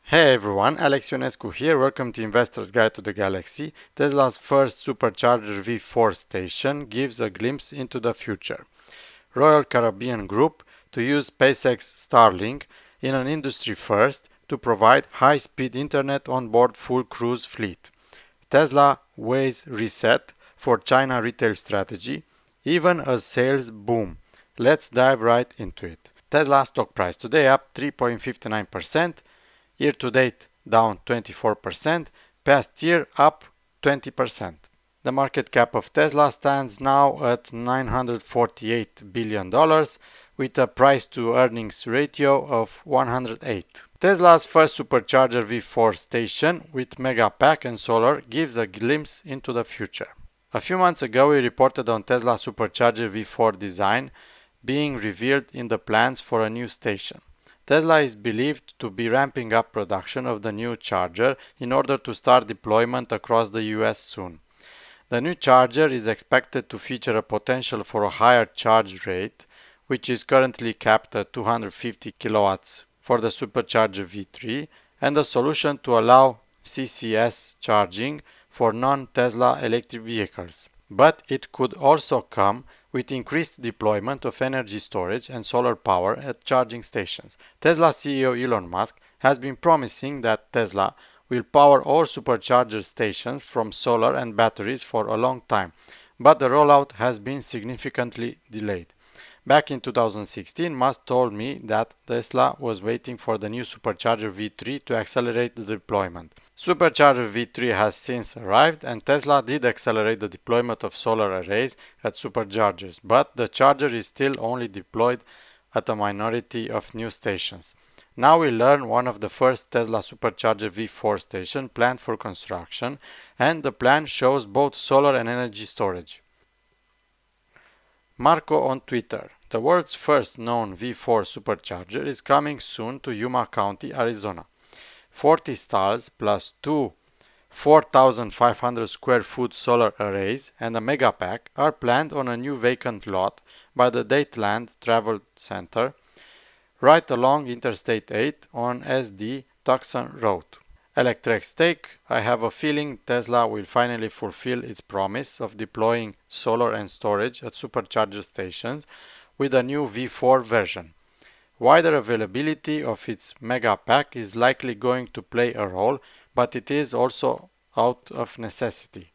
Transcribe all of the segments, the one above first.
Hey everyone, Alex Ionescu here. Welcome to Investor's Guide to the Galaxy. Tesla's first Supercharger V4 station gives a glimpse into the future. Royal Caribbean Group to use SpaceX Starlink in an industry first to provide high-speed internet on board full cruise fleet. Tesla weighs reset for China retail strategy, even as sales boom. Let's dive right into it. Tesla stock price today up 3.59%. Year to date down 24%, past year up 20%. The market cap of Tesla stands now at $948 billion with a price to earnings ratio of 108. Tesla's first Supercharger V4 station with megapack and solar gives a glimpse into the future. A few months ago we reported on Tesla Supercharger V4 design being revealed in the plans for a new station. Tesla is believed to be ramping up production of the new charger in order to start deployment across the US soon. The new charger is expected to feature a potential for a higher charge rate, which is currently capped at 250 kilowatts for the Supercharger V3, and a solution to allow CCS charging for non-Tesla electric vehicles. But it could also come with increased deployment of energy storage and solar power at charging stations. Tesla CEO Elon Musk has been promising that Tesla will power all supercharger stations from solar and batteries for a long time, but the rollout has been significantly delayed. Back in 2016, Musk told me that Tesla was waiting for the new Supercharger V3 to accelerate the deployment. Supercharger V3 has since arrived, and Tesla did accelerate the deployment of solar arrays at superchargers, but the charger is still only deployed at a minority of new stations. Now we learn one of the first Tesla Supercharger V4 station planned for construction, and the plan shows both solar and energy storage. Marco on Twitter. The world's first known V4 supercharger is coming soon to Yuma County, Arizona. 40 stalls plus two 4,500 square foot solar arrays and a megapack are planned on a new vacant lot by the Dateland Travel Center right along Interstate 8 on SD Tucson Road. Electrek's take: I have a feeling Tesla will finally fulfill its promise of deploying solar and storage at supercharger stations with a new V4 version. Wider availability of its megapack is likely going to play a role, but it is also out of necessity.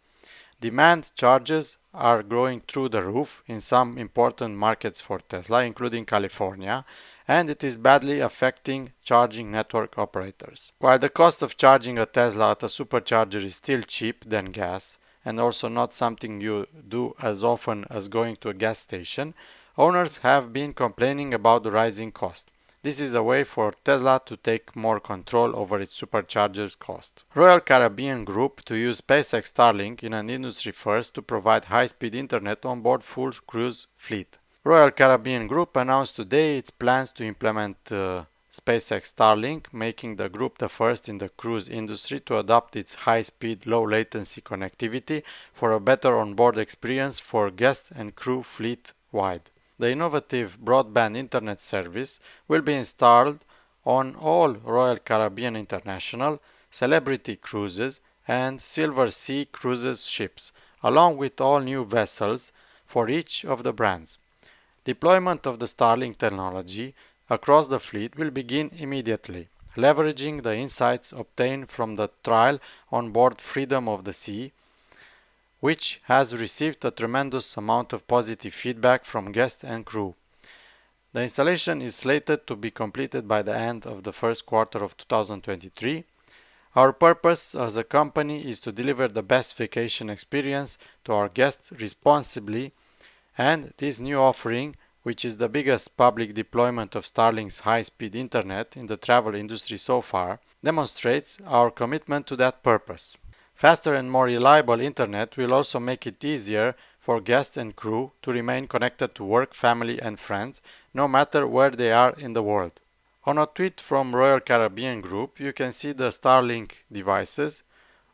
Demand charges are growing through the roof in some important markets for Tesla, including California, and it is badly affecting charging network operators. While the cost of charging a Tesla at a supercharger is still cheap than gas, and also not something you do as often as going to a gas station, owners have been complaining about the rising cost. This is a way for Tesla to take more control over its superchargers' cost. Royal Caribbean Group to use SpaceX Starlink in an industry first to provide high-speed internet on board full cruise fleet. Royal Caribbean Group announced today its plans to implement SpaceX Starlink, making the group the first in the cruise industry to adopt its high-speed, low-latency connectivity for a better onboard experience for guests and crew fleet-wide. The innovative broadband internet service will be installed on all Royal Caribbean International, Celebrity Cruises, and Silver Sea Cruises ships, along with all new vessels for each of the brands. Deployment of the Starlink technology across the fleet will begin immediately, leveraging the insights obtained from the trial on board Freedom of the Sea, which has received a tremendous amount of positive feedback from guests and crew. The installation is slated to be completed by the end of the first quarter of 2023. Our purpose as a company is to deliver the best vacation experience to our guests responsibly, and this new offering, which is the biggest public deployment of Starlink's high-speed internet in the travel industry so far, demonstrates our commitment to that purpose. Faster and more reliable internet will also make it easier for guests and crew to remain connected to work, family, and friends, no matter where they are in the world. On a tweet from Royal Caribbean Group, you can see the Starlink devices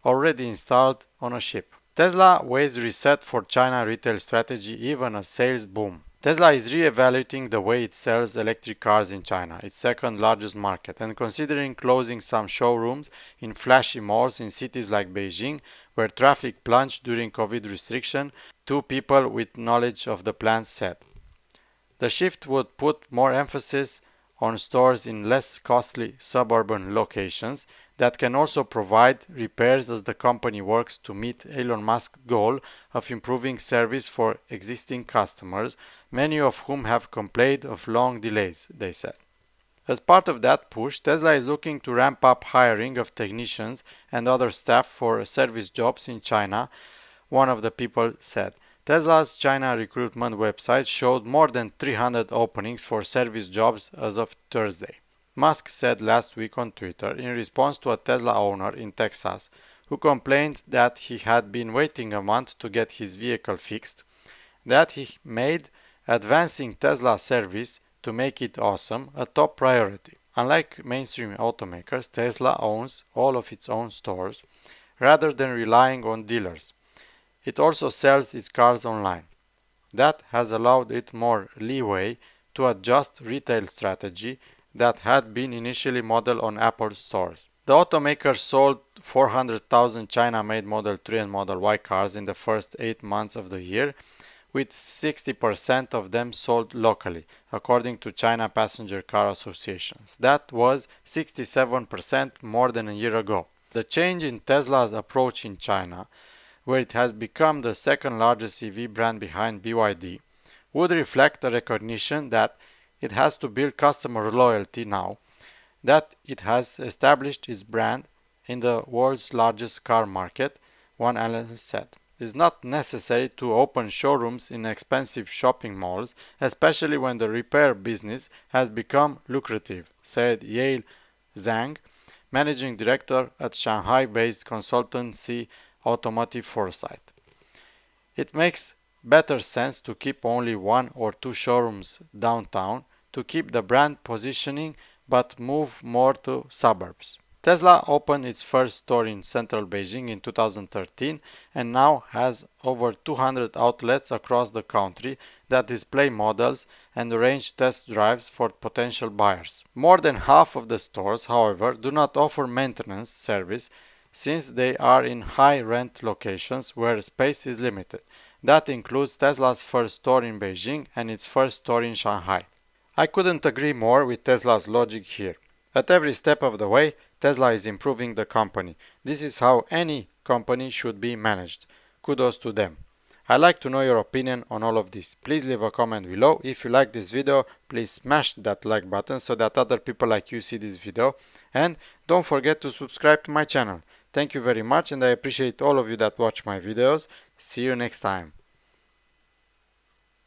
already installed on a ship. Tesla weighs reset for China retail strategy even as sales boom. Tesla is re-evaluating the way it sells electric cars in China, its second largest market, and considering closing some showrooms in flashy malls in cities like Beijing, where traffic plunged during COVID restriction, two people with knowledge of the plans said. The shift would put more emphasis on stores in less costly suburban locations that can also provide repairs as the company works to meet Elon Musk's goal of improving service for existing customers, many of whom have complained of long delays, they said. As part of that push, Tesla is looking to ramp up hiring of technicians and other staff for service jobs in China, one of the people said. Tesla's China recruitment website showed more than 300 openings for service jobs as of Thursday. Musk said last week on Twitter in response to a Tesla owner in Texas who complained that he had been waiting a month to get his vehicle fixed, that he made advancing Tesla service to make it awesome a top priority. Unlike mainstream automakers, Tesla owns all of its own stores rather than relying on dealers. It also sells its cars online. That has allowed it more leeway to adjust retail strategy that had been initially modeled on Apple stores. The automaker sold 400,000 China-made Model 3 and Model Y cars in the first 8 months of the year, with 60% of them sold locally, according to China Passenger Car Associations. That was 67% more than a year ago. The change in Tesla's approach in China, where it has become the second largest EV brand behind BYD, would reflect a recognition that it has to build customer loyalty now that it has established its brand in the world's largest car market, one analyst said. It is not necessary to open showrooms in expensive shopping malls, especially when the repair business has become lucrative, said Yale Zhang, managing director at Shanghai-based consultancy Automotive Foresight. It makes better sense to keep only one or two showrooms downtown to keep the brand positioning but move more to suburbs. Tesla opened its first store in central Beijing in 2013 and now has over 200 outlets across the country that display models and arrange test drives for potential buyers. More than half of the stores, however, do not offer maintenance service since they are in high-rent locations where space is limited. That includes Tesla's first store in Beijing and its first store in Shanghai. I couldn't agree more with Tesla's logic here. At every step of the way, Tesla is improving the company. This is how any company should be managed. Kudos to them. I'd like to know your opinion on all of this. Please leave a comment below. If you like this video, please smash that like button so that other people like you see this video. And don't forget to subscribe to my channel. Thank you very much and I appreciate all of you that watch my videos. See you next time.